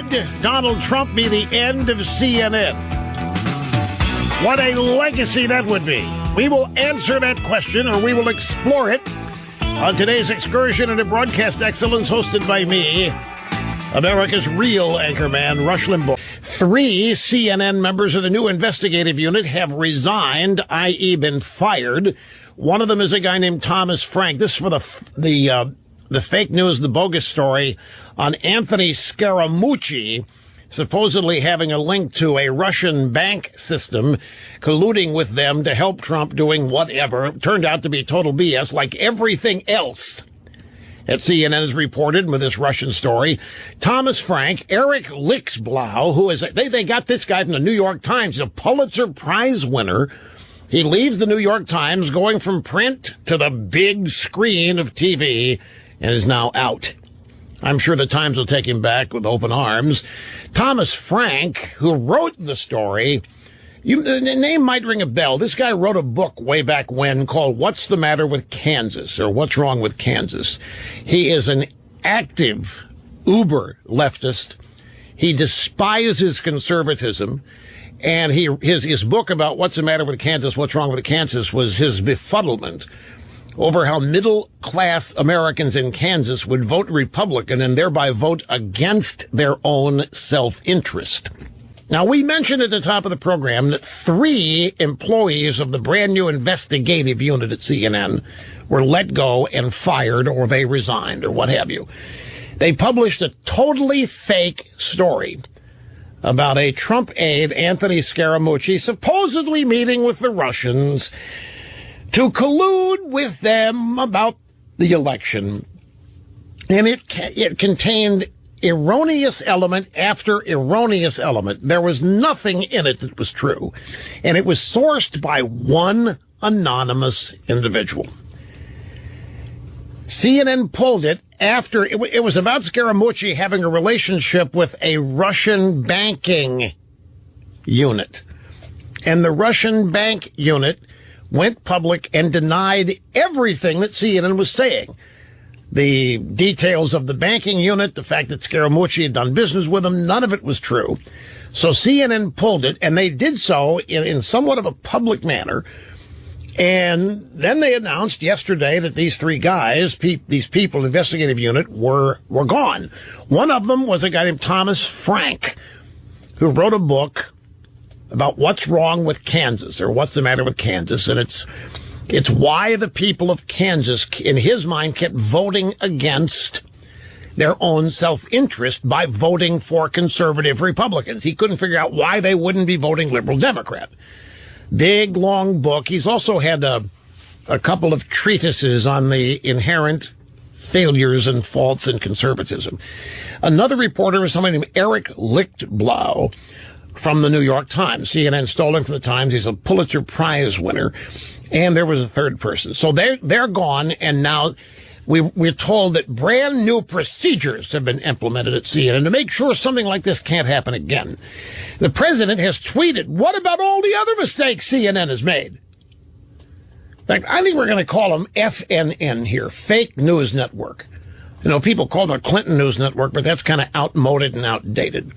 Would Donald Trump be the end of CNN? What a legacy that would be. We will answer that question, or we will explore it on today's excursion into broadcast excellence, hosted by me, America's real anchorman, Rush Limbaugh. 3 CNN members of the new investigative unit have resigned, i.e. been fired. One of them is a guy named Thomas Frank. This is for the fake news, the bogus story on Anthony Scaramucci, supposedly having a link to a Russian bank system, colluding with them to help Trump doing whatever. It turned out to be total BS, like everything else that CNN has reported with this Russian story. Thomas Frank, Eric Lichtblau, who is, they got this guy from the New York Times, a Pulitzer Prize winner. He leaves the New York Times, going from print to the big screen of TV, and is now out. I'm sure the Times will take him back with open arms. Thomas Frank, who wrote the story, the name might ring a bell. This guy wrote a book way back when called What's the Matter with Kansas, or What's Wrong with Kansas. He is an active uber leftist. He despises conservatism. And his book about What's the Matter with Kansas, What's Wrong with Kansas was his befuddlement over how middle-class Americans in Kansas would vote Republican and thereby vote against their own self-interest. Now, we mentioned at the top of the program that 3 employees of the brand new investigative unit at CNN were let go and fired, or they resigned, or what have you. They published a totally fake story about a Trump aide, Anthony Scaramucci, supposedly meeting with the Russians to collude with them about the election. And it contained erroneous element after erroneous element. There was nothing in it that was true. And it was sourced by one anonymous individual. CNN pulled it after it was about Scaramucci having a relationship with a Russian banking unit. And the Russian bank unit went public and denied everything that CNN was saying. The details of the banking unit, the fact that Scaramucci had done business with them, none of it was true. So CNN pulled it, and they did so in somewhat of a public manner. And then they announced yesterday that these 3 guys, these people, investigative unit, were gone. One of them was a guy named Thomas Frank, who wrote a book about what's wrong with Kansas, or what's the matter with Kansas. And it's why the people of Kansas, in his mind, kept voting against their own self-interest by voting for conservative Republicans. He couldn't figure out why they wouldn't be voting liberal Democrat. Big, long book. He's also had a couple of treatises on the inherent failures and faults in conservatism. Another reporter was somebody named Eric Lichtblau from the New York Times. CNN stole him from the Times. He's a Pulitzer Prize winner. And there was a third person. So they're gone, and now we're told that brand new procedures have been implemented at CNN to make sure something like this can't happen again. The president has tweeted, what about all the other mistakes CNN has made? In fact, I think we're going to call them FNN here, Fake News Network. You know, people call it a Clinton News Network, but that's kind of outmoded and outdated.